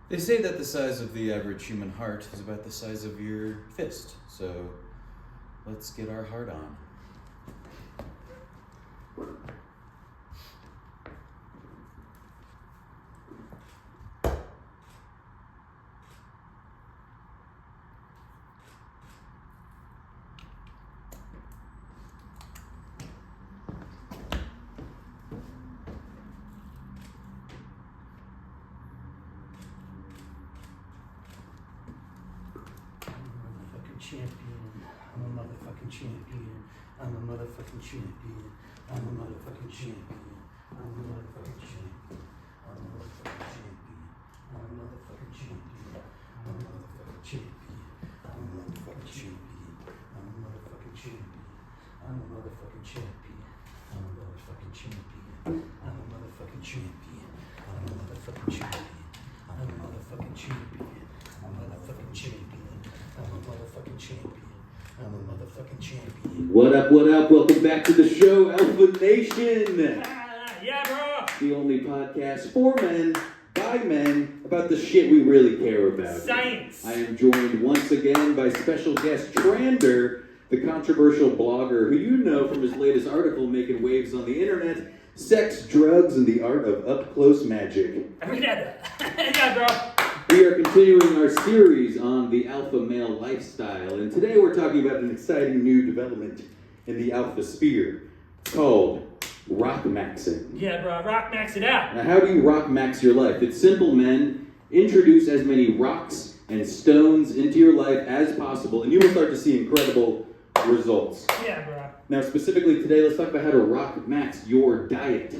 They say that the size of the average human heart is about the size of your fist, so let's get our heart on. Champion. I'm a motherfucking champion. I'm a motherfucking champion. I'm a motherfucking champion. I'm a motherfucking champion. I'm a motherfucking champion. I'm a motherfucking champion. I'm a motherfucking champion. I'm a motherfucking champion. I'm a motherfucking champion. I'm a motherfucking champion. I'm a motherfucking champion. I'm a motherfucking champion. I'm a motherfucking champion. I'm a motherfucking champion. I'm a motherfucking champion. I'm a motherfucking champion. I'm a motherfucking champion. What up, what up? Welcome back to the show, Alpha Nation. Yeah, bro. The only podcast for men, by men, about the shit we really care about. Science. I am joined once again by special guest Trander, the controversial blogger who you know from his latest article making waves on the internet, Sex, Drugs, and the Art of Up-Close Magic. Yeah, bro. We are continuing our series on the alpha male lifestyle, and today we're talking about an exciting new development in the alpha sphere. It's called rock maxing. Yeah, bro, rock max it out. Now, how do you rock max your life? It's simple, men. Introduce as many rocks and stones into your life as possible, and you will start to see incredible results. Yeah, bro. Now, specifically today, let's talk about how to rock max your diet.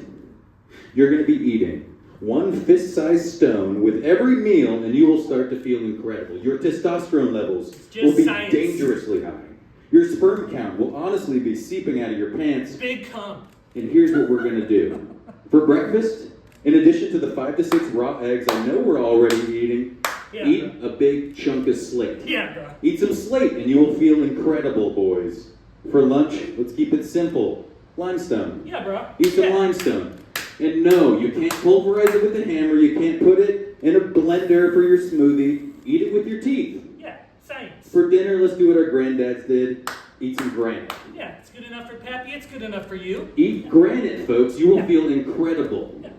You're going to be eating 1 fist-sized stone with every meal, and you will start to feel incredible. Your testosterone levels will be dangerously high. Your sperm count will honestly be seeping out of your pants. Big cum. And here's what we're going to do. For breakfast, in addition to the 5 to 6 raw eggs I know we're already eating, eat a big chunk of slate. Yeah, bro. Eat some slate and you will feel incredible, boys. For lunch, let's keep it simple. Limestone. Yeah, bro. Eat some limestone. And no, you can't pulverize it with a hammer. You can't put it in a blender for your smoothie. Eat it with your teeth. Yeah, science. For dinner, let's do what our granddads did. Eat some granite. Yeah, it's good enough for Pappy. It's good enough for you. Eat granite, folks. You will feel incredible. Yeah.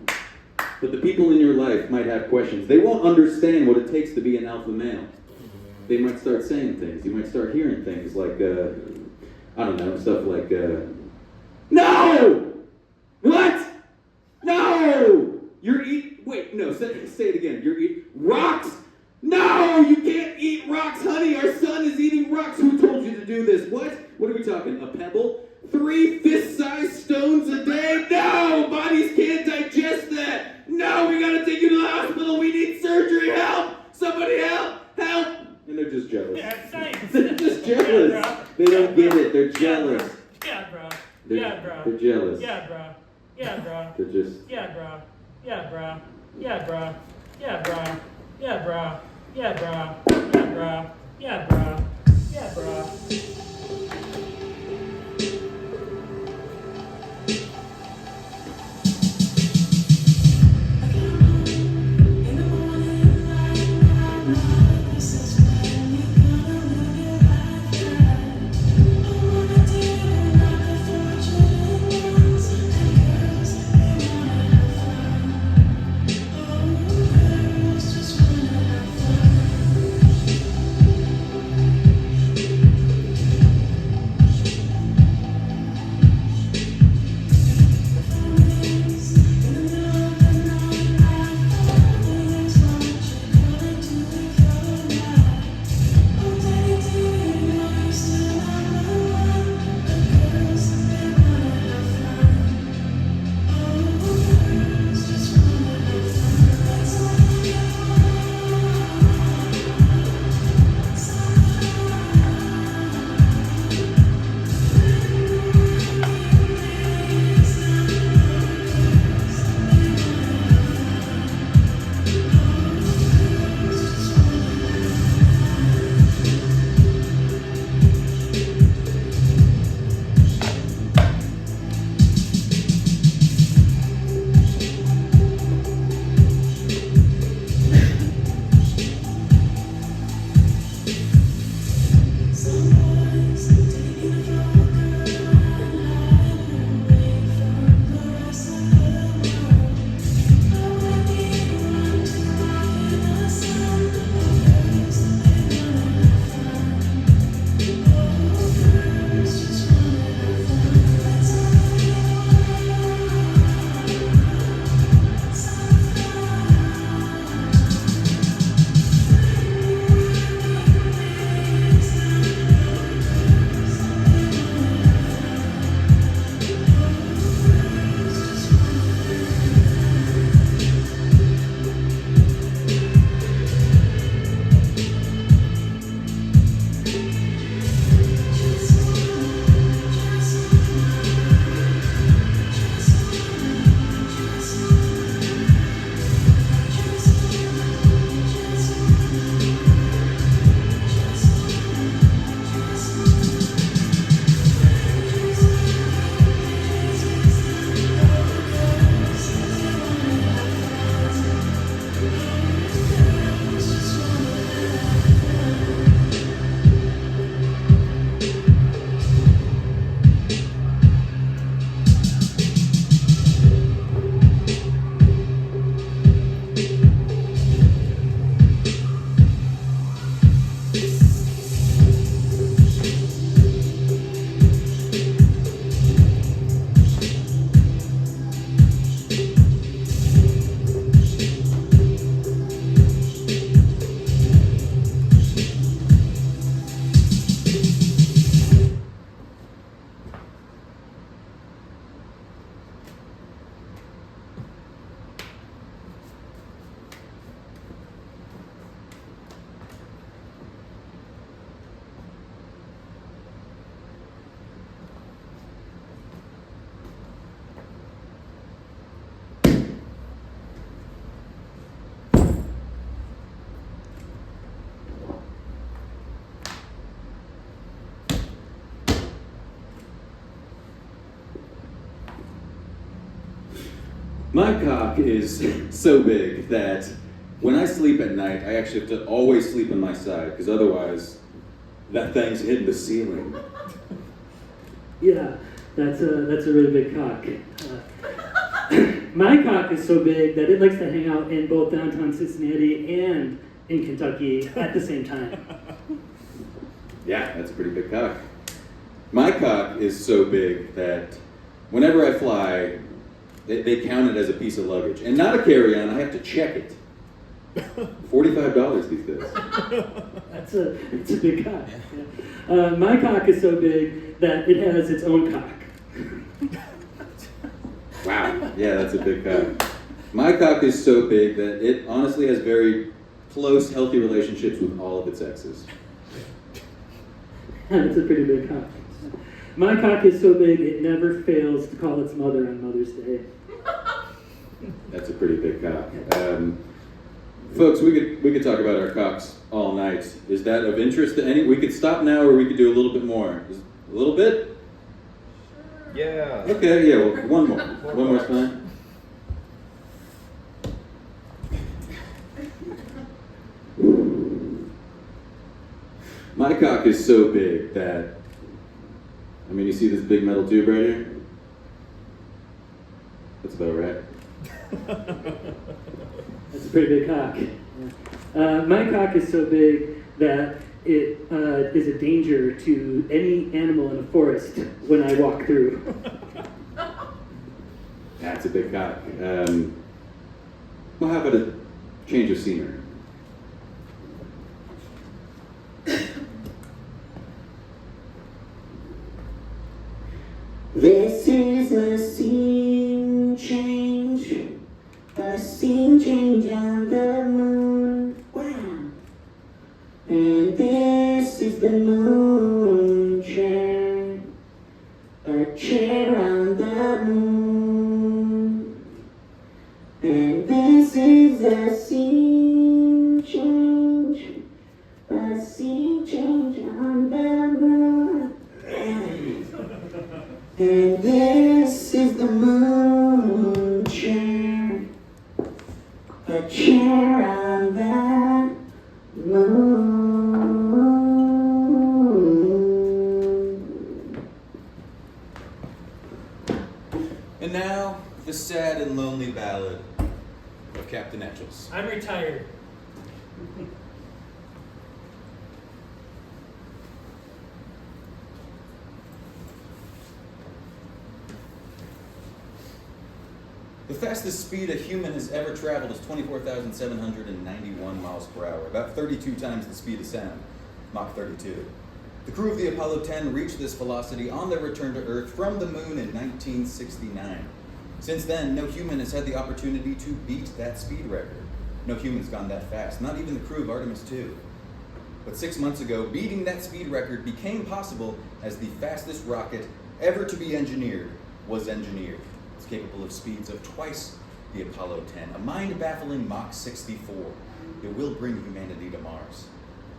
But the people in your life might have questions. They won't understand what it takes to be an alpha male. They might start saying things. You might start hearing things like, I don't know, stuff like, no! What? No! Say it again. You're eating rocks? No! You can't eat rocks, honey! Our son is eating rocks! Who told you to do this? What? What are we talking? A pebble? 3 fist-sized stones a day? No! Bodies can't digest that! No! We gotta take you to the hospital! We need surgery! Help! Somebody help! Help! And they're just jealous. Yeah, science. They're just jealous. Yeah, they don't get it. They're jealous. Yeah, bro. They're jealous. Yeah, bro. Yeah, bro. They're just... Yeah, bro. Yeah, bro. Yeah, bro. Yeah, bro. Yeah, bro. Yeah, bro. Yeah, bro. Yeah, bro. Yeah, bro. My cock is so big that when I sleep at night, I actually have to always sleep on my side, because otherwise, that thing's hitting the ceiling. Yeah, that's a really big cock. My cock is so big that it likes to hang out in both downtown Cincinnati and in Kentucky at the same time. Yeah, that's a pretty big cock. My cock is so big that whenever I fly, they count it as a piece of luggage. And not a carry-on, I have to check it. $45 these days. It's a big cock. Yeah. My cock is so big that it has its own cock. Wow, yeah, that's a big cock. My cock is so big that it honestly has very close, healthy relationships with all of its exes. It's a pretty big cock. My cock is so big it never fails to call its mother on Mother's Day. That's a pretty big cock. Folks, we could talk about our cocks all night. Is that of interest to any? We could stop now, or we could do a little bit more. A little bit? Yeah. Okay, yeah, well, one more. One more time. My cock is so big that, I mean, you see this big metal tube right here? That's about right. That's a pretty big cock. Yeah. My cock is so big that it is a danger to any animal in a forest when I walk through. That's a big cock. Well, how about a change of scenery? This is a scene change. A scene change on the moon. Wow. And this is the moon chair. A chair on the moon. And this is a scene change. A scene change on the moon. And this is the moon chair. A chair on the moon. And now, the sad and lonely ballad of Captain Etchells. I'm retired. The fastest speed a human has ever traveled is 24,791 miles per hour, about 32 times the speed of sound, Mach 32. The crew of the Apollo 10 reached this velocity on their return to Earth from the moon in 1969. Since then, no human has had the opportunity to beat that speed record. No human's gone that fast, not even the crew of Artemis 2. But 6 months ago, beating that speed record became possible as the fastest rocket ever to be engineered was engineered. It's capable of speeds of twice the Apollo 10, a mind-baffling Mach 64. It will bring humanity to Mars.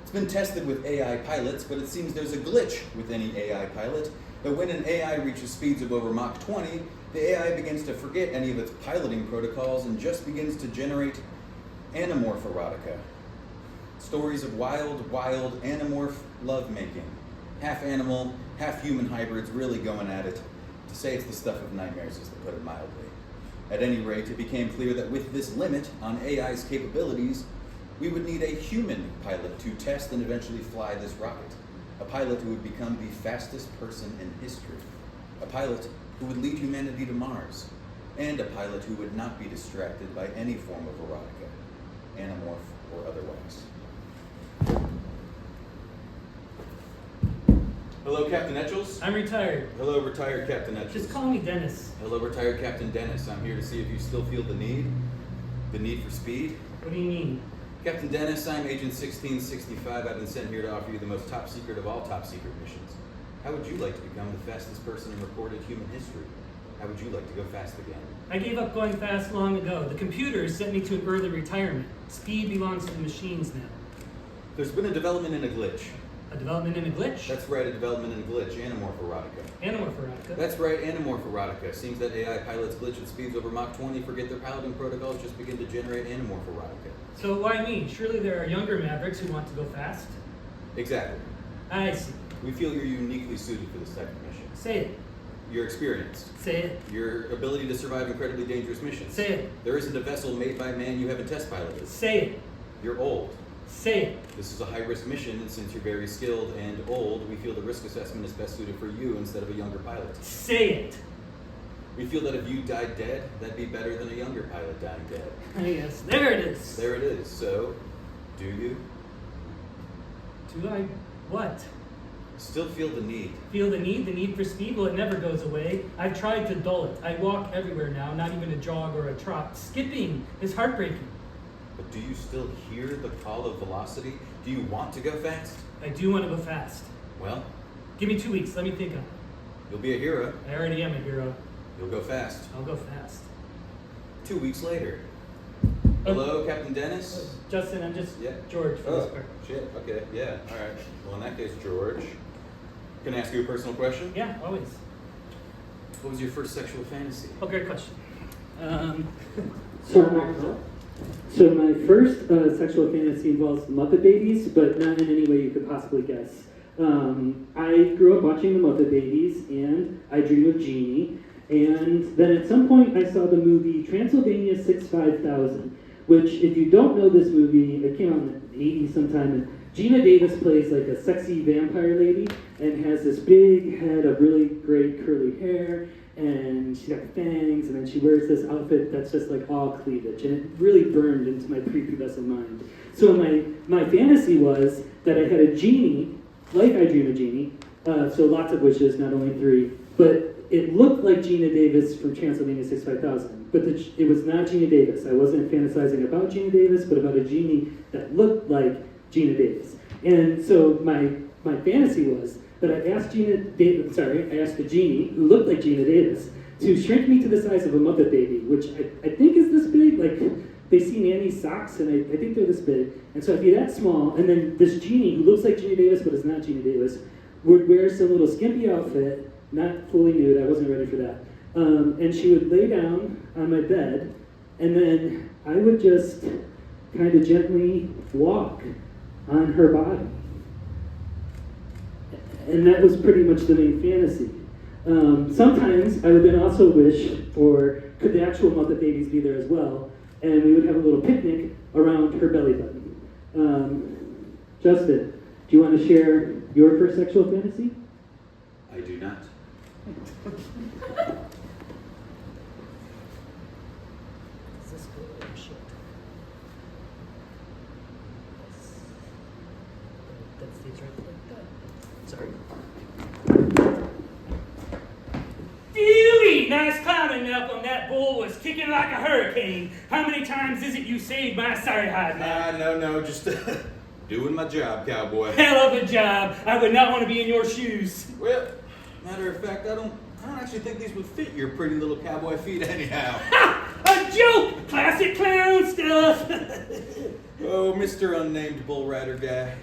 It's been tested with AI pilots, but it seems there's a glitch with any AI pilot, that when an AI reaches speeds of over Mach 20, the AI begins to forget any of its piloting protocols and just begins to generate anamorph erotica. Stories of wild, anamorph lovemaking. Half animal, half human hybrids really going at it. To say it's the stuff of nightmares is to put it mildly. At any rate, it became clear that with this limit on AI's capabilities, we would need a human pilot to test and eventually fly this rocket. A pilot who would become the fastest person in history. A pilot who would lead humanity to Mars. And a pilot who would not be distracted by any form of erotica, anamorph or otherwise. Hello, Captain Etchells. I'm retired. Hello, retired Captain Etchells. Just call me Dennis. Hello, retired Captain Dennis. I'm here to see if you still feel the need for speed. What do you mean? Captain Dennis, I'm Agent 1665. I've been sent here to offer you the most top secret of all top secret missions. How would you like to become the fastest person in recorded human history? How would you like to go fast again? I gave up going fast long ago. The computers sent me to an early retirement. Speed belongs to the machines now. There's been a development in a glitch. A development and a glitch? That's right, a development and a glitch, anamorph erotica. Anamorph erotica. That's right, anamorph erotica. Seems that AI pilots glitch at speeds over Mach 20, forget their piloting protocols, just begin to generate anamorph erotica. So why me? Surely there are younger mavericks who want to go fast. Exactly. I see. We feel you're uniquely suited for this type of mission. Say it. You're experienced. Say it. Your ability to survive incredibly dangerous missions. Say it. There isn't a vessel made by man you haven't test piloted. Say it. You're old. Say it. This is a high-risk mission, and since you're very skilled and old, we feel the risk assessment is best suited for you instead of a younger pilot. Say it. We feel that if you died dead, that'd be better than a younger pilot dying dead. Yes, there it is. There it is. So, do you Do I what? still feel the need? Feel the need for speed? Well, it never goes away. I've tried to dull it. I walk everywhere now, not even a jog or a trot. Skipping is heartbreaking. But do you still hear the call of velocity? Do you want to go fast? I do want to go fast. Well, Give me 2 weeks. Let me think on it. you'll be a hero. I already am a hero. You'll go fast. I'll go fast. 2 weeks later. Hello, Captain Dennis? Justin, I'm just Yeah. George for this Oh, part. shit. Okay, yeah. All right. Well, in that case, George, can I ask you a personal question? Yeah, always. What was your first sexual fantasy? Oh, great question. So my first sexual fantasy involves Muppet Babies, but not in any way you could possibly guess. I grew up watching the Muppet Babies, and I dream of Genie. And then at some point, I saw the movie Transylvania 65000, which, if you don't know this movie, it came out in the 80s sometime. And Gina Davis plays like a sexy vampire lady and has this big head of really great curly hair. And she's got fangs, and then she wears this outfit that's just like all cleavage, and it really burned into my prepubescent mind. So my fantasy was that I had a genie, like I Dream of Genie, so lots of wishes, not only 3, but it looked like Gina Davis from Transylvania 65000, but it was not Gina Davis. I wasn't fantasizing about Gina Davis, but about a genie that looked like Gina Davis. And so my fantasy was that I asked I asked the genie, who looked like Gina Davis, to shrink me to the size of a Muppet Baby, which I think is this big. Like, they see Nanny's socks, and I think they're this big. And so I'd be that small, and then this genie, who looks like Gina Davis but is not Gina Davis, would wear some little skimpy outfit, not fully nude, I wasn't ready for that. And she would lay down on my bed, and then I would just kind of gently walk on her body. And that was pretty much the main fantasy. Sometimes I would then also wish for, could the actual Muppet Babies be there as well? And we would have a little picnic around her belly button. Justin, do you want to share your first sexual fantasy? I do not. Is this good or shit? That stays right like that. Sorry. Dewey! Nice climbing, Malcolm. That bull was kicking like a hurricane. How many times is it you saved my sorry hide, man? No, just doing my job, cowboy. Hell of a job. I would not want to be in your shoes. Well, matter of fact, I don't actually think these would fit your pretty little cowboy feet anyhow. Ha! A joke! Classic clown stuff. Oh, Mr. Unnamed Bull Rider guy.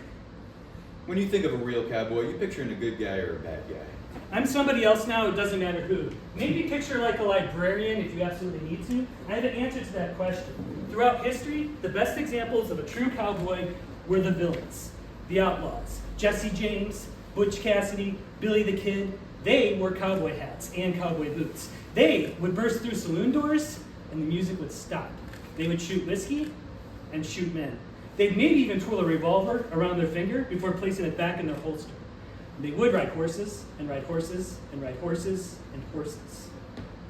When you think of a real cowboy, you picturing a good guy or a bad guy? I'm somebody else now, it doesn't matter who. Maybe picture like a librarian if you absolutely need to. I have an answer to that question. Throughout history, the best examples of a true cowboy were the villains, the outlaws. Jesse James, Butch Cassidy, Billy the Kid, they wore cowboy hats and cowboy boots. They would burst through saloon doors and the music would stop. They would shoot whiskey and shoot men. They'd maybe even twirl a revolver around their finger before placing it back in their holster. They would ride horses, and ride horses, and ride horses, and horses.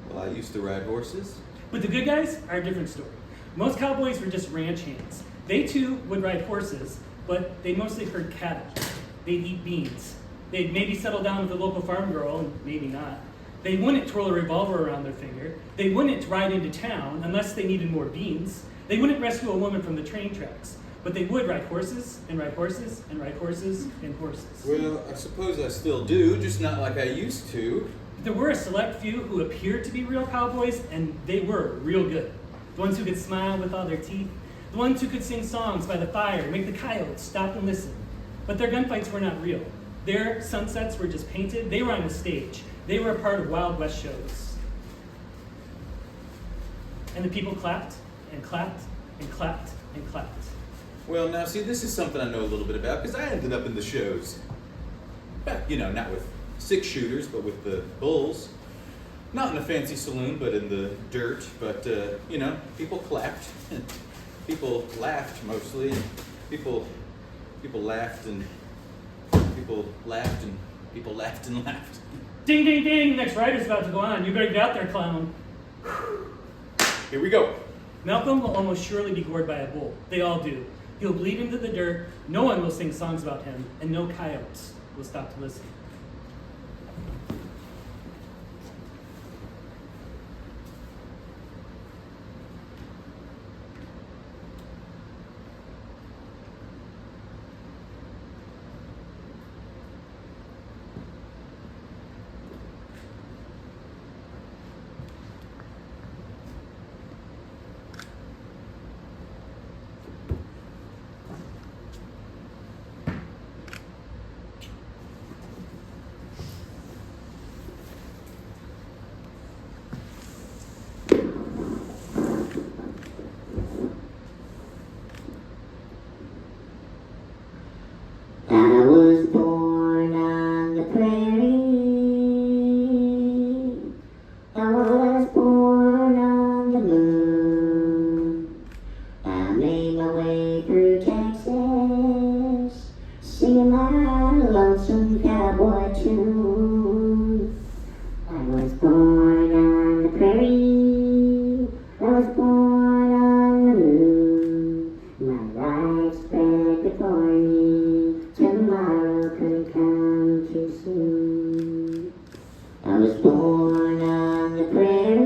Well, I used to ride horses. But the good guys are a different story. Most cowboys were just ranch hands. They too would ride horses, but they mostly herd cattle. They'd eat beans. They'd maybe settle down with a local farm girl, and maybe not. They wouldn't twirl a revolver around their finger. They wouldn't ride into town unless they needed more beans. They wouldn't rescue a woman from the train tracks. But they would ride horses, and ride horses, and ride horses, and horses. Well, I suppose I still do, just not like I used to. There were a select few who appeared to be real cowboys, and they were real good. The ones who could smile with all their teeth. The ones who could sing songs by the fire, make the coyotes stop and listen. But their gunfights were not real. Their sunsets were just painted. They were on the stage. They were a part of Wild West shows. And the people clapped and clapped and clapped and clapped. Well, now, see, this is something I know a little bit about because I ended up in the shows. Back, not with 6-shooters, but with the bulls. Not in a fancy saloon, but in the dirt. But, people clapped. People laughed mostly. People laughed and people laughed and people laughed and laughed. Ding, ding, ding! Next rider's about to go on. You better get out there, clown. Here we go. Malcolm will almost surely be gored by a bull. They all do. He'll bleed into the dirt. No one will sing songs about him, and no coyotes will stop to listen. I was born on the prairie. I was born on the moon. I made my way through Texas, singing my lonesome cowboy tune. I was born on the prairie. I was born on the moon. My life's spread before me. Tomorrow couldn't come too soon. I was born on the prairie.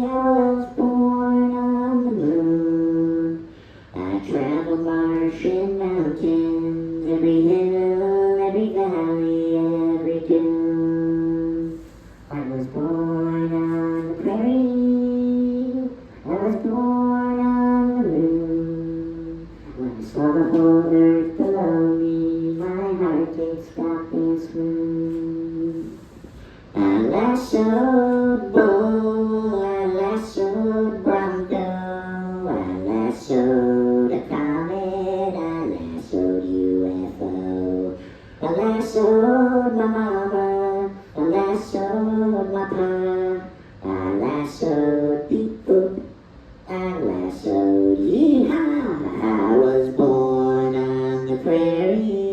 I was born on the moon. I traveled marsh and mountains, every hill, every valley, every dune. I was born on the prairie. I was born on the moon. When I saw the whole earth below me, my heart did stop and swoon. I lassoed bull, I lassoed bronco, I lassoed a comet, I lassoed UFO. I lassoed my mama, I lassoed my pa, I lassoed beep boop, I lassoed yeehaw. I was born on the prairie.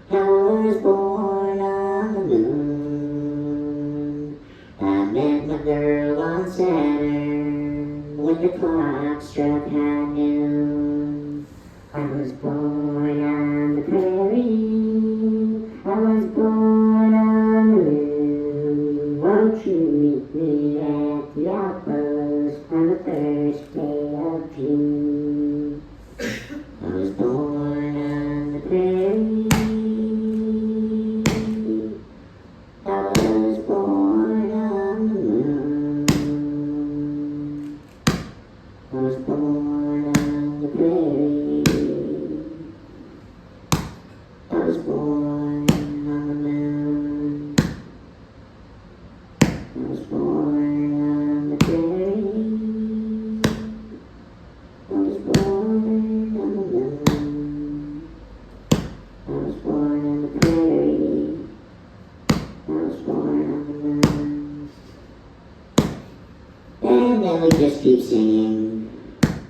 I was born on the moon. I met my girl on Saturn when the clock struck high noon. I was born on the prairie. I was born on the moon. Won't you meet me at the outpost on the first day of June? I was born on the prairie. I was born on the moon. I was born on the prairie. I was born on the moon. I was born on the prairie. I was born on the moon. I was born on the prairie. I was born on the moon. And then we just keep singing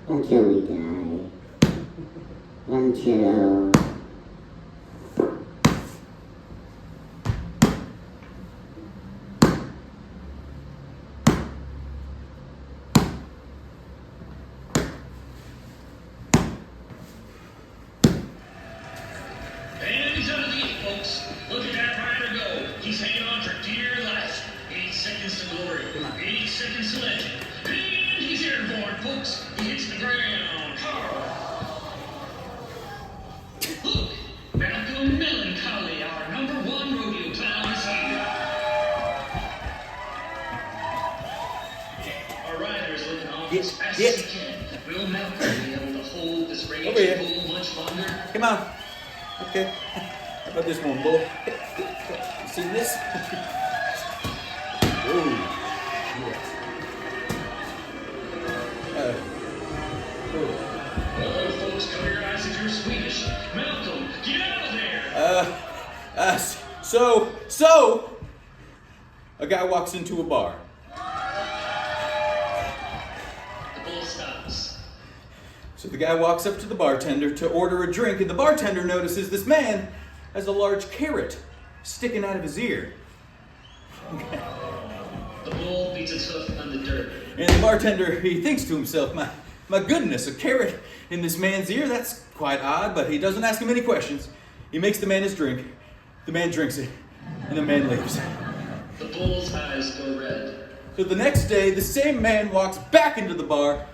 until we die. Until And he's under the eight, folks. Look at that rider go. He's hanging on for dear life. 8 seconds to glory. 8 seconds to legend. And he's airborne, folks. He hits the ground. Look, Malcolm Melancholy, our #1 rodeo clown, is here. Our rider is looking on as fast as he can. Will Malcolm be able to hold this Over raging here. bull much Come on. Okay. How about this one, bull? You see this? Whoa. Oh, folks, cover your eyes if you're Swedish. Malcolm, get out of there! So, a guy walks into a bar. The bull stops. So the guy walks up to the bartender to order a drink, and the bartender notices this man has a large carrot sticking out of his ear. The bull beats its hoof on the dirt. And the bartender, he thinks to himself, my goodness, a carrot in this man's ear? That's quite odd, but he doesn't ask him any questions. He makes the man his drink, the man drinks it, and the man leaves. The bull's eyes go red. So the next day, the same man walks back into the bar,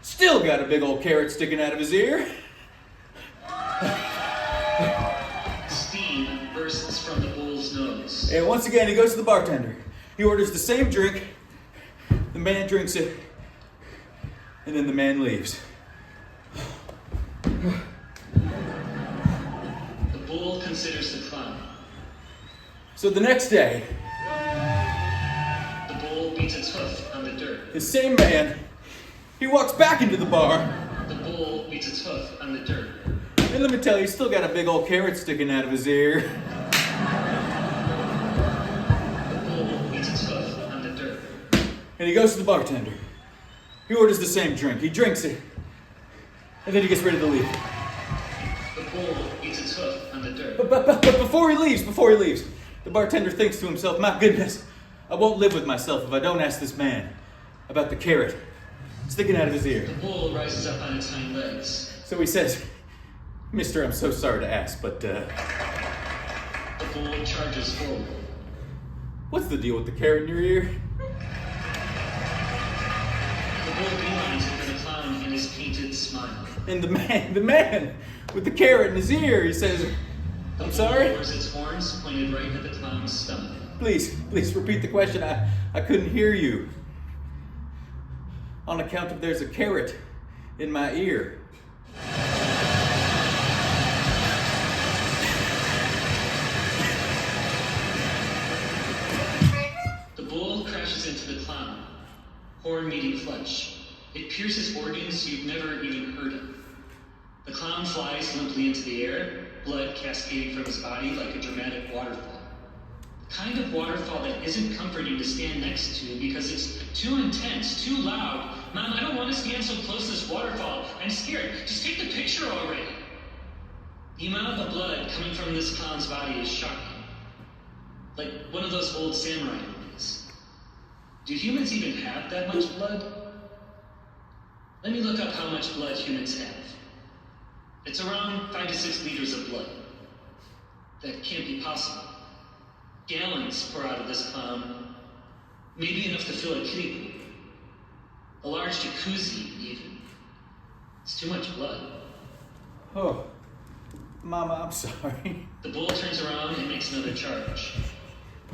still got a big old carrot sticking out of his ear. Steam bursts from the bull's nose. And once again, he goes to the bartender. He orders the same drink, the man drinks it, and then the man leaves. The bull considers the clown. So the next day, The bull beats its hoof on the dirt. the same man, he walks back into the bar, The bull beats its hoof on the dirt. and let me tell you, he's still got a big old carrot sticking out of his ear. The bull beats its hoof on the dirt. And he goes to the bartender. He orders the same drink. He drinks it, and then he gets ready to leave. The bull beats its hoof on the dirt. But before he leaves, the bartender thinks to himself, my goodness, I won't live with myself if I don't ask this man about the carrot sticking out of his ear. The bull rises up on its hind legs. So he says, Mister, I'm so sorry to ask, but The bull charges forward. what's the deal with the carrot in your ear? The bull beelines it for the clown and his painted smile. And the man with the carrot in his ear, he says, The I'm bull sorry? lowers its horns pointed right at the clown's stomach. Please repeat the question. I couldn't hear you. On account of there's a carrot in my ear. The bull crashes into the clown, horn meeting flesh. It pierces organs you've never even heard of. The clown flies limply into the air, blood cascading from his body like a dramatic waterfall. The kind of waterfall that isn't comforting to stand next to because it's too intense, too loud. Mom, I don't want to stand so close to this waterfall. I'm scared. Just take the picture already. The amount of blood coming from this clown's body is shocking. Like one of those old samurai movies. Do humans even have that much blood? Let me look up how much blood humans have. It's around 5 to 6 liters of blood. That can't be possible. Gallons pour out of this clown. Maybe enough to fill a kiddie pool. A large jacuzzi, even. It's too much blood. Oh, Mama, I'm sorry. The bull turns around and makes another charge.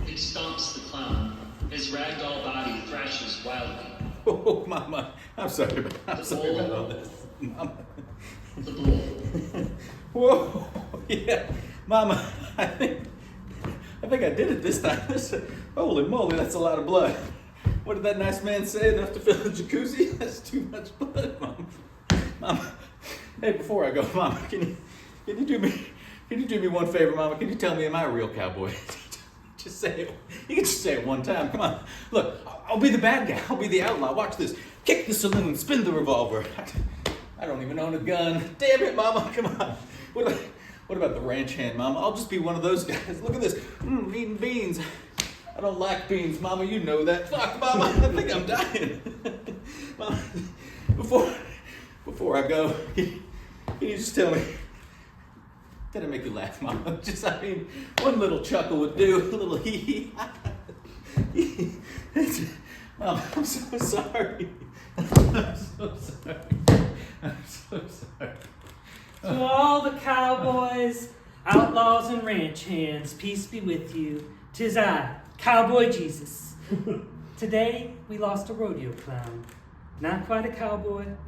It stomps the clown. His ragdoll body thrashes wildly. Oh, Mama, I'm sorry about all this. Mama. The bull. Whoa, yeah, Mama, I think I did it this time. Holy moly, that's a lot of blood. What did that nice man say? Enough to fill a jacuzzi? That's too much blood, Mama. Mama, hey, before I go, Mama, can you do me one favor, Mama? Can you tell me, am I a real cowboy? Just say it. You can just say it one time. Come on. Look, I'll be the bad guy. I'll be the outlaw. Watch this. Kick the saloon. Spin the revolver. I don't even own a gun. Damn it, Mama. Come on. What about the ranch hand, Mama? I'll just be one of those guys. Look at this. Eating beans. I don't like beans, Mama. You know that. Fuck, Mama. I think I'm dying. Mama, before I go, can you just tell me, did I make you laugh, Mama? One little chuckle would do. A little hee hee. Mama, I'm so sorry. I'm so sorry. I'm so sorry. To all the cowboys, outlaws, and ranch hands, peace be with you. 'Tis I, Cowboy Jesus. Today, we lost a rodeo clown. Not quite a cowboy,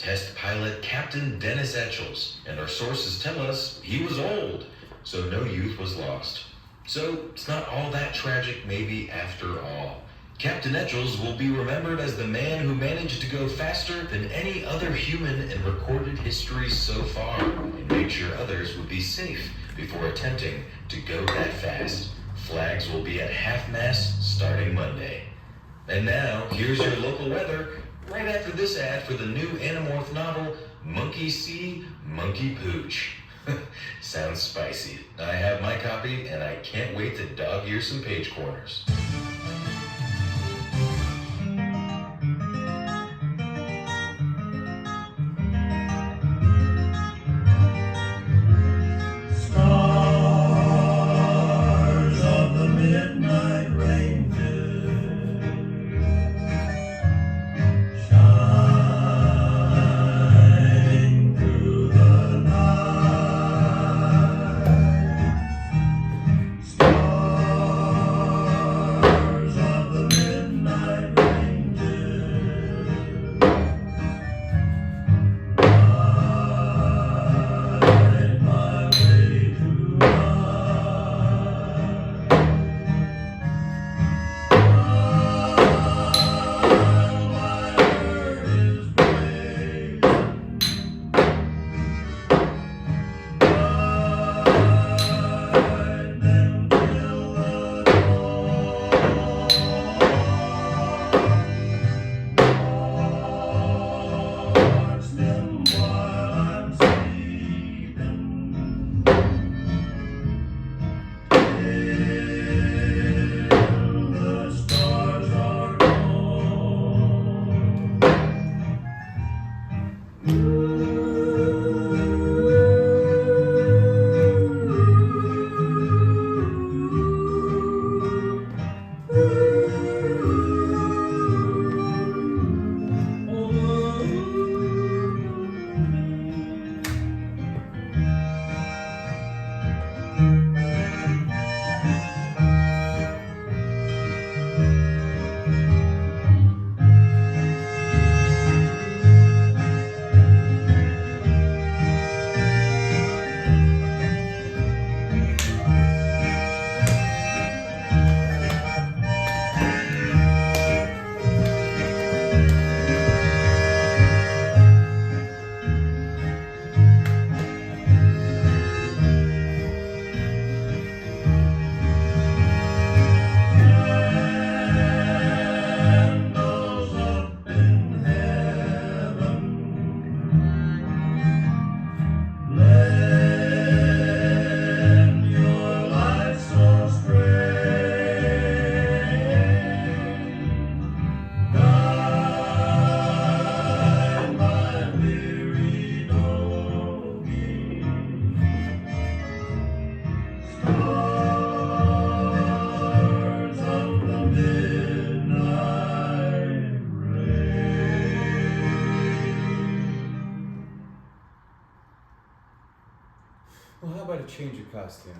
test pilot Captain Dennis Etchells, and our sources tell us he was old, so no youth was lost. So it's not all that tragic maybe after all. Captain Etchells will be remembered as the man who managed to go faster than any other human in recorded history so far, and made sure others would be safe before attempting to go that fast. Flags will be at half-mast starting Monday. And now, here's your local weather, right after this ad for the new Animorph novel, Monkey See, Monkey Pooch. Sounds spicy. I have my copy, and I can't wait to dog-ear some page corners. Stars of the midnight ranges shining through the night. Stars of the midnight ranges light my way watch them while I'm sleeping. Till the stars are candles up in heaven. Lend your light so strange. Guide my weary longing. Stars of the midnight rain. Well, how about a change of costume?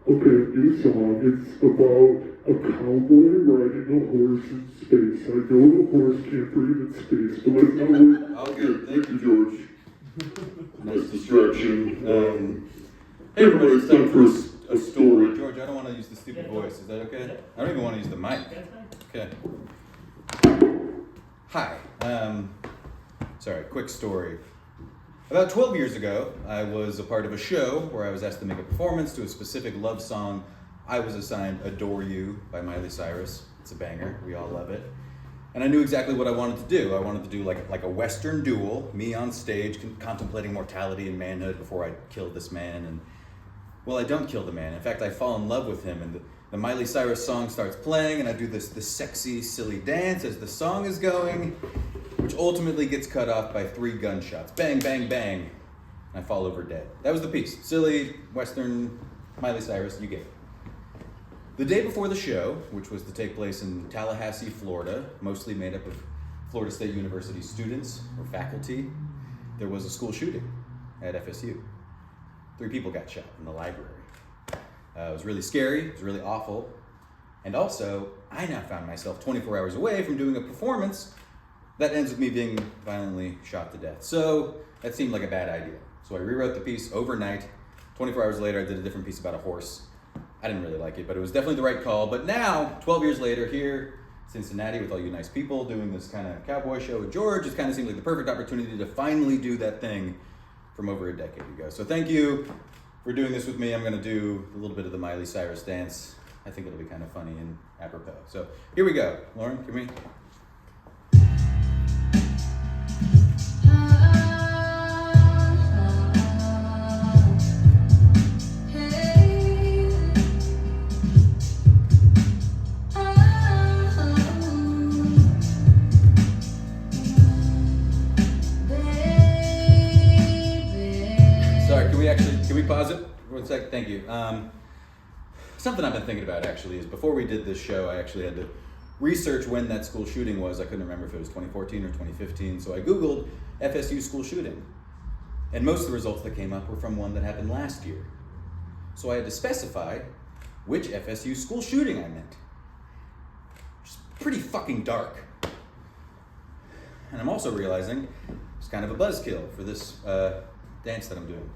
Okay, new song. It's about a cowboy riding a horse in space. I know the horse can't breathe in space, but let's not wait. All good. Thank you, George. Nice distraction. Hey, everybody, it's time for a story. George, I don't want to use the stupid voice. Is that okay? I don't even want to use the mic. Okay. Hi. Sorry, quick story. About 12 years ago, I was a part of a show where I was asked to make a performance to a specific love song. I was assigned Adore You by Miley Cyrus. It's a banger. We all love it. And I knew exactly what I wanted to do. I wanted to do like a Western duel, me on stage contemplating mortality and manhood before I killed this man. And well, I don't kill the man. In fact, I fall in love with him. And the Miley Cyrus song starts playing, and I do this sexy, silly dance as the song is going, which ultimately gets cut off by 3 gunshots. Bang, bang, bang. And I fall over dead. That was the piece. Silly, Western, Miley Cyrus, you get it. The day before the show, which was to take place in Tallahassee, Florida, mostly made up of Florida State University students or faculty, there was a school shooting at FSU. 3 people got shot in the library. It was really scary, it was really awful, and also, I now found myself 24 hours away from doing a performance that ends with me being violently shot to death. So, that seemed like a bad idea. So I rewrote the piece overnight. 24 hours later, I did a different piece about a horse. I didn't really like it, but it was definitely the right call. But now, 12 years later, here in Cincinnati with all you nice people doing this kind of cowboy show with George, it kind of seemed like the perfect opportunity to finally do that thing from over a decade ago. So thank you for doing this with me. I'm going to do a little bit of the Miley Cyrus dance. I think it'll be kind of funny and apropos. So here we go. Lauren, give me. Can we pause it for a sec? Thank you. Something I've been thinking about actually is before we did this show, I actually had to research when that school shooting was. I couldn't remember if it was 2014 or 2015, so I Googled FSU school shooting. And most of the results that came up were from one that happened last year. So I had to specify which FSU school shooting I meant. It's pretty fucking dark. And I'm also realizing it's kind of a buzzkill for this dance that I'm doing.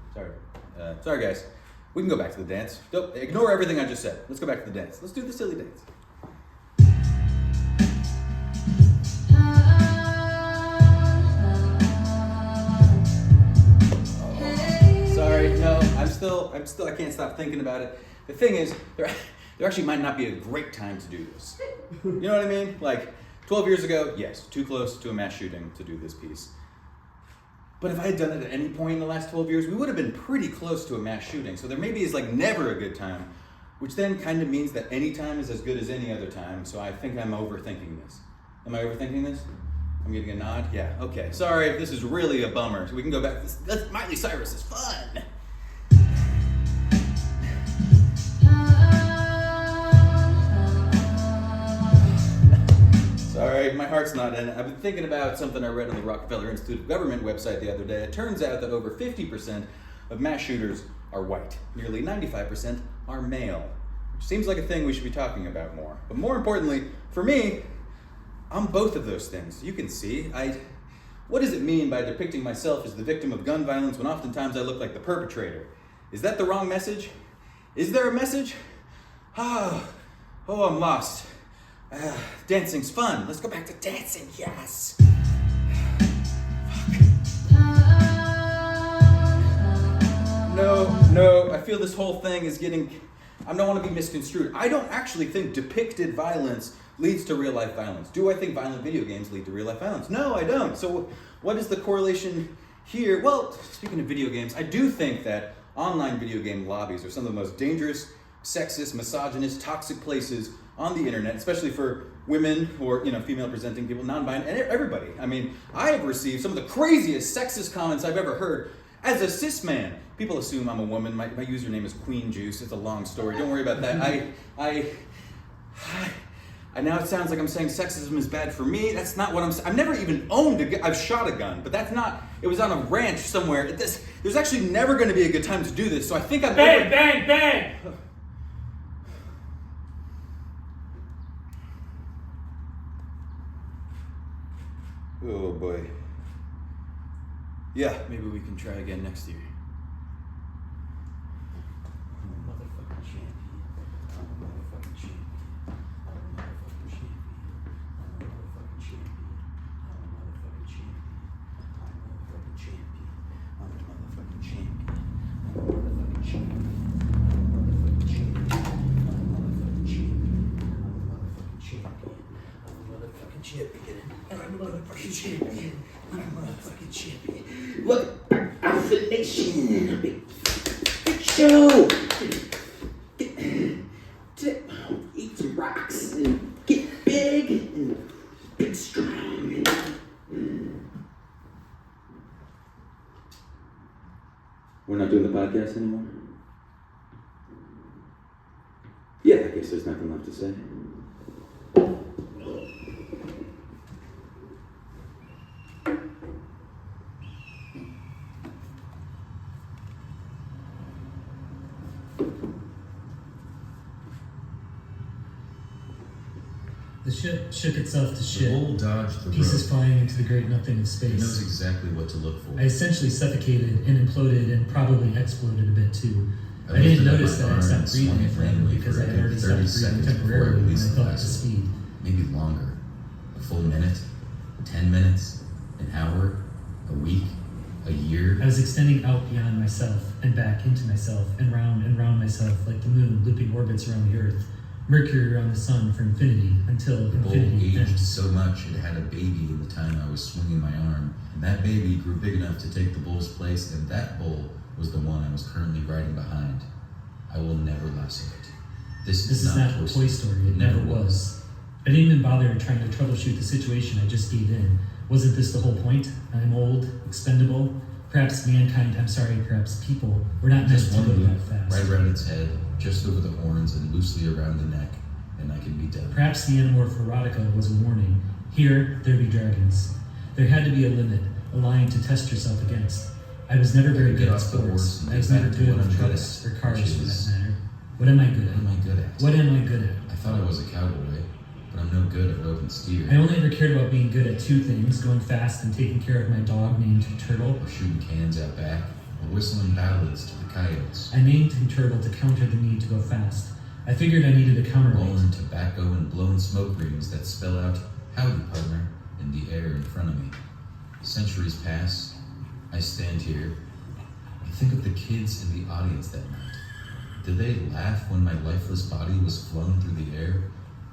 Sorry guys. We can go back to the dance. Don't ignore everything I just said. Let's go back to the dance. Let's do the silly dance. Sorry, no, I can't stop thinking about it. The thing is, there actually might not be a great time to do this. You know what I mean? Like, 12 years ago, yes, too close to a mass shooting to do this piece. But if I had done it at any point in the last 12 years, we would have been pretty close to a mass shooting. So there maybe is like never a good time, which then kind of means that any time is as good as any other time. So I think I'm overthinking this. Am I overthinking this? I'm getting a nod? Yeah, okay. Sorry, this is really a bummer. So we can go back. Miley Cyrus is fun. Sorry, my heart's not in it. I've been thinking about something I read on the Rockefeller Institute of Government website the other day. It turns out that over 50% of mass shooters are white. Nearly 95% are male. Which seems like a thing we should be talking about more. But more importantly, for me, I'm both of those things. You can see, what does it mean by depicting myself as the victim of gun violence when oftentimes I look like the perpetrator? Is that the wrong message? Is there a message? Oh, I'm lost. Dancing's fun. Let's go back to dancing, yes. No, I feel this whole thing is I don't want to be misconstrued. I don't actually think depicted violence leads to real life violence. Do I think violent video games lead to real life violence? No, I don't. So what is the correlation here? Well, speaking of video games, I do think that online video game lobbies are some of the most dangerous, sexist, misogynist, toxic places on the internet, especially for women or female presenting people, non-binary, and everybody. I mean, I have received some of the craziest sexist comments I've ever heard as a cis man. People assume I'm a woman. My username is Queen Juice. It's a long story. Don't worry about that. I now it sounds like I'm saying sexism is bad for me. That's not what I'm saying. I've never even owned a gun. I've shot a gun, but that's not. It was on a ranch somewhere. There's actually never going to be a good time to do this. So I think I'm. Bang! Oh boy. Yeah, maybe we can try again next year. I'm a motherfucking champion. I'm a motherfucking champion. I'm a motherfucking champion. I'm a motherfucking champion. I'm a motherfucking champion. I'm a motherfucking champion. I'm a motherfucking champion. I'm a motherfucking champion. I'm a motherfucking champion. I'm a motherfucking champion. I'm a motherfucking champion. I'm a motherfucking champion. champion. I'm a motherfucking champion. Look, Alpha Nation, big show. Eat some rocks and get big and big strong. We're not doing the podcast anymore? Yeah, I guess there's nothing left to say. The ship shook itself to The shit, bull dodged the pieces road. flying into the great nothing of He knows space. exactly what to look for. I essentially suffocated and imploded and probably exploded a bit too. I lifted didn't up notice my that I arm stopped and swung breathing it for a randomly moment because for I a had good already 30 stopped breathing seconds before I temporarily when I released the felt the plasma. speed. Maybe longer. A full minute, 10 minutes, an hour, a week, a year. I was extending out beyond myself and back into myself and round myself like the moon looping orbits around the earth, Mercury around the sun for infinity until The bull infinity aged ends. so much it had a baby in the time I was swinging my arm, and that baby grew big enough to take the bull's place, and that bull was the one I was currently riding behind. I will never lasso it. This This is not Toy Story. It never was. I didn't even bother trying to troubleshoot the situation. I just gave in. Wasn't this the whole point? I'm old, expendable. Perhaps mankind, perhaps people, were not meant Just to one go loop, that fast. right around its head, just over the horns and loosely around the neck, and I can be done. Perhaps the Animorph erotica was a warning. Here, there be dragons. There had to be a limit, a line to test yourself against. I was never very Get good at off the horse sports. and I was get never back to good what at I'm good trucks at, or cars which for is- that matter. What am I good What am at? I good at? What am I good at? I thought I was a cowboy, but I'm no good at roping steer. I only ever cared about being good at two things, going fast and taking care of my dog named Turtle. Or shooting cans out back, or whistling ballads to the coyotes. I named him Turtle to counter the need to go fast. I figured I needed a counterweight. Rolling tobacco and blowing smoke rings that spell out, howdy partner, in the air in front of me. Centuries pass, I stand here. I think of the kids in the audience that night. Did they laugh when my lifeless body was flung through the air?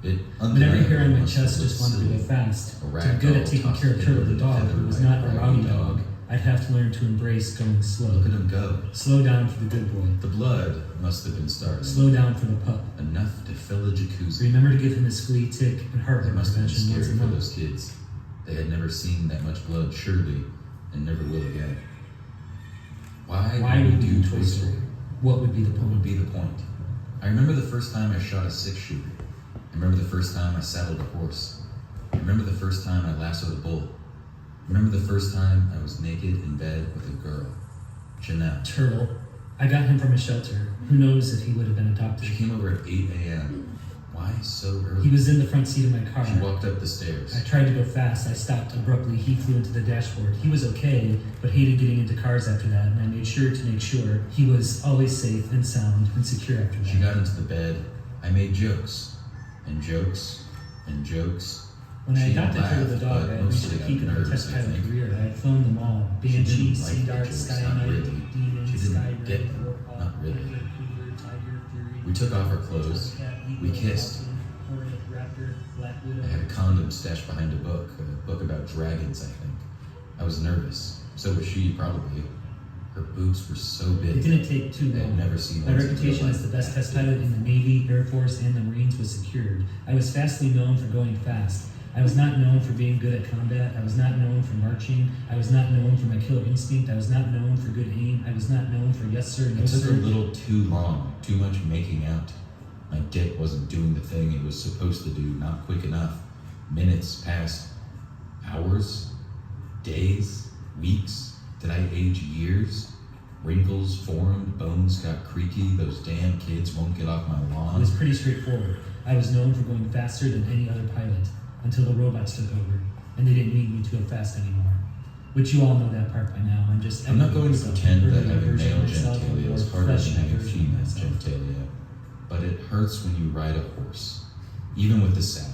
It Whenever hair on my must have chest looked just wanted to go silly. fast, A to rag be good doll at taking tossed care of Turtle the heavily dog, together who was by not a rowdy rowdy dog, I'd have to learn to embrace going slow. Look at him go. Slow down for the good boy. The blood must have been starting. Slow down for the pup. Enough to fill a jacuzzi. Remember to give him his flea, tick, and It heartworm must have been prevention once a scary for month. those kids. They had never seen that much blood, surely, and never will again. Why would we do Toy Story? What would be the What point? would be the point? I remember the first time I shot a 6-shooter. I remember the first time I saddled a horse. I remember the first time I lassoed a bull. I remember the first time I was naked in bed with a girl, Janelle. Turtle. I got him from a shelter. Who knows if he would have been adopted. She came over at 8 a.m. Why so early? He was in the front seat of my car. She walked up the stairs. I tried to go fast. I stopped abruptly. He flew into the dashboard. He was okay, but hated getting into cars after that, and I made sure to make sure he was always safe and sound and secure after that. She got into the bed. I made jokes, and jokes, and jokes. When I She adopted laughed, her the dog, but I had reached mostly the out peak of of my nerves, test I pilot think. career. I had flown them all. She Banshee, didn't like Sea the Dart, jokes, Sky not Knight, really. Demon, She didn't Sky get Red, them, Warhawk, not really. Tiger, Cougar, Tiger, Fury, We took off our clothes. Cat, We Eagle, kissed. Falcon, Hornet, Raptor, Black Widow. I had a condom stashed behind a book about dragons, I think. I was nervous. So was she, probably. Her boobs were so big. It didn't take too I had long. never seen My one in reputation real as the life best that test big. pilot in the Navy, Air Force, and the Marines was secured. I was fastly known for going fast. I was not known for being good at combat. I was not known for marching. I was not known for my killer instinct. I was not known for good aim. I was not known for yes sir, no It took sir. a little too long, too much making out. My dick wasn't doing the thing it was supposed to do, not quick enough. Minutes passed. Hours? Days? Weeks? Did I age years? Wrinkles formed, bones got creaky, those damn kids won't get off my It lawn. was pretty straightforward. I was known for going faster than any other pilot until the robots took over and they didn't need me to go fast anymore. Which you all know that part by now. I'm just I'm not going to myself, pretend that earlier having version male of myself, genitalia or is harder than fresher having version of female myself. genitalia, but it hurts when you ride a horse, even with the saddle.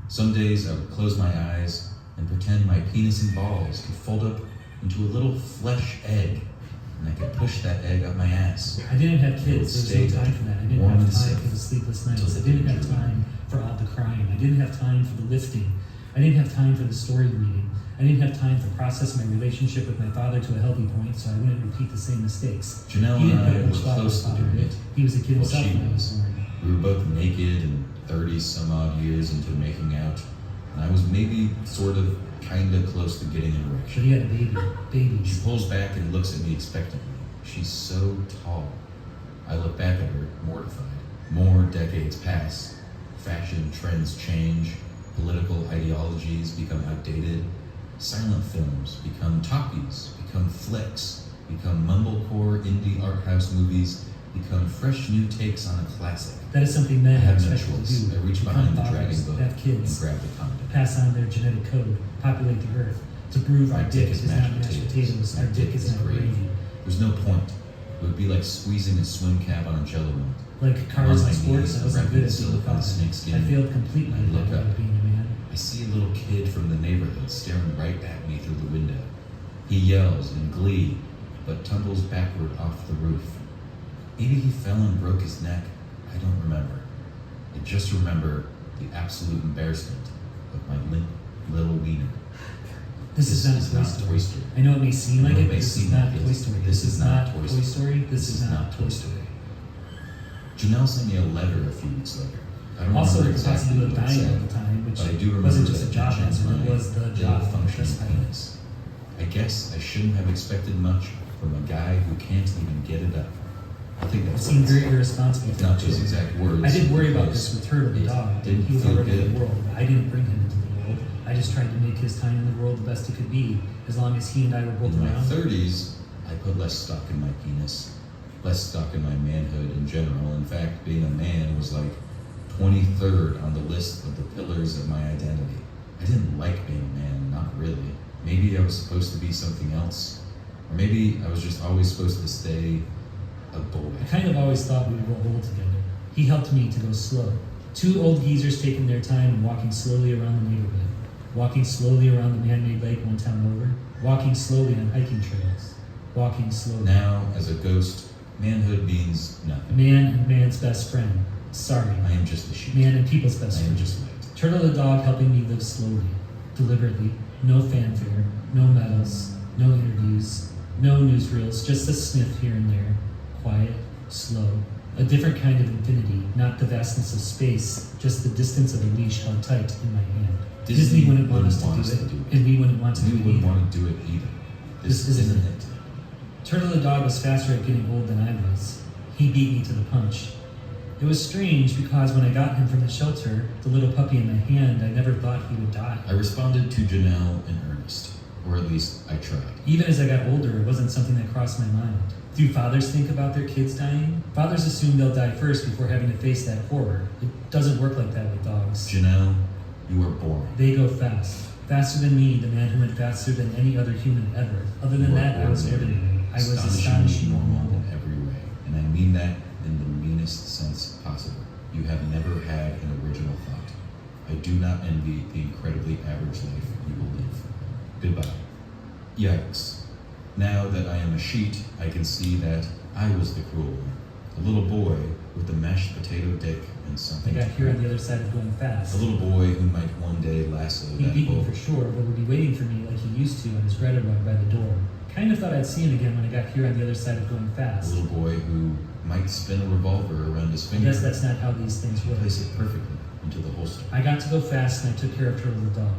Some days I would close my eyes and pretend my penis and balls could fold up into a little flesh egg, and I could push that egg up my ass. I didn't have It would kids. There was stay no time for that. I didn't warm have and time safe for the sleepless until nights. I the didn't day have drew. time for all the crying. I didn't have time for the lifting. I didn't have time for the story reading. I didn't have time to process my relationship with my father to a healthy point, so I wouldn't repeat the same mistakes. Janelle He didn't and I put were much thought in close to doing it. He was a kid Well, himself she when I was was. born. We were both naked and 30 some odd years into making out, and I was maybe sort of kinda close to getting an But erection. he had a baby. She Babies. pulls back and looks at me expectantly. She's so tall. I look back at her, mortified. More decades pass. Fashion trends change. Political ideologies become outdated. Silent films become talkies, become flicks, become mumblecore indie art house movies, become fresh new takes on a classic. That is something I men are have no expected to choice. do. I reach Become behind the fathers, dragon book have and kids, grab the condom. pass on their genetic code, populate the earth. To prove our My dick dick is is not mashed mashed potatoes. potatoes, My our dick is not gravy. gravy. There's no point. It would be like squeezing a swim cap on a jello mold. Like cars On and my sports, knees, I wasn't wrapped good in at being a silicone father. snakeskin. I failed completely I look at up. being a man. I see a little kid from the neighborhood staring right at me through the window. He yells in glee, but tumbles backward off the roof. Maybe he fell and broke his neck. I don't remember. I just remember the absolute embarrassment of my limp little wiener. This is not Toy Story. I know it may seem like it, but this is not Toy Story. This is not Toy Toy Story. This is not Toy Story. Janelle sent me a letter a few weeks later. I don't Also, remember the exactly possibility of what it dying said, all the time, which but I do remember wasn't just a that job mentioned answer, it my was the job. ill-functioning That's penis. I guess I shouldn't have expected much from a guy who can't even get it up. I think It that's seemed what it very said. irresponsible. If not those exact words. I did worry about because this with Turtle the it dog. didn't He was feel already in good. the world. I didn't bring him into the world. I just tried to make his time in the world the best it could be, as long as he and I were both In my around. 30s, I put less stock in my penis, less stock in my manhood in general. In fact, being a man was like 23rd on the list of the pillars of my identity. I didn't like being a man, not really. Maybe I was supposed to be something else. Or maybe I was just always supposed to stay a boy. I kind of always thought we would grow old together. He helped me to go slow. Two old geezers taking their time and walking slowly around the neighborhood. Walking slowly around the man-made lake one town over. Walking slowly on hiking trails. Walking slowly. Now, as a ghost, manhood means nothing. Man and man's best friend. Sorry. I am just a sheep. Man and people's best I am friend. just light. Turtle the dog helping me live slowly, deliberately, no fanfare, no medals, no interviews, no newsreels, just a sniff here and there, quiet, slow, a different kind of infinity, not the vastness of space, just the distance of a leash held tight in my hand. Disney wouldn't want us to do it, and we wouldn't want to We do it wouldn't either. want to do it either. This isn't it. Turtle the dog was faster at getting old than I was. He beat me to the punch. It was strange because when I got him from the shelter, the little puppy in my hand, I never thought he would die. I responded to Janelle in earnest, or at least I tried. Even as I got older, it wasn't something that crossed my mind. Do fathers think about their kids dying? Fathers assume they'll die first before having to face that horror. It doesn't work like that with dogs. Janelle, you are boring. They go fast. Faster than me, the man who went faster than any other human ever. Other than You are that, I was ordinary, ordinary. I was astonishingly astonishingly normal normal. in every way, and I mean that in the meanest sense possible. You have never had an original thought. I do not envy the incredibly average life you will live. Goodbye. Yikes. Now that I am a sheet, I can see that I was the cruel one. A little boy with a mashed potato dick and I something. got to here on prove. the other side of going fast. A little boy who might one day lasso He that beat me bull. for sure, but would be waiting for me like he used to on his Greta rug by the door. Kind of thought I'd see him again when I got here on the other side of going A fast. little boy who might spin a revolver around his I finger. guess that's not how these things work. Place it perfectly into the holster. I got to go fast and I took care of Turtle the dog.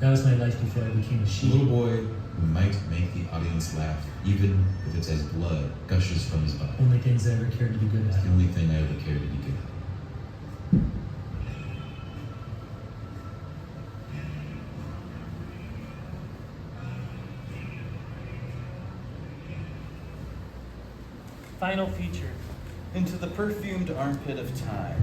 That was my life before I became a A sheep. little boy who might make the audience laugh, even if it's as blood gushes from his body. Only things I ever cared to be good It's at. the only thing I ever cared to be good at. Final feature. Into the perfumed armpit of time.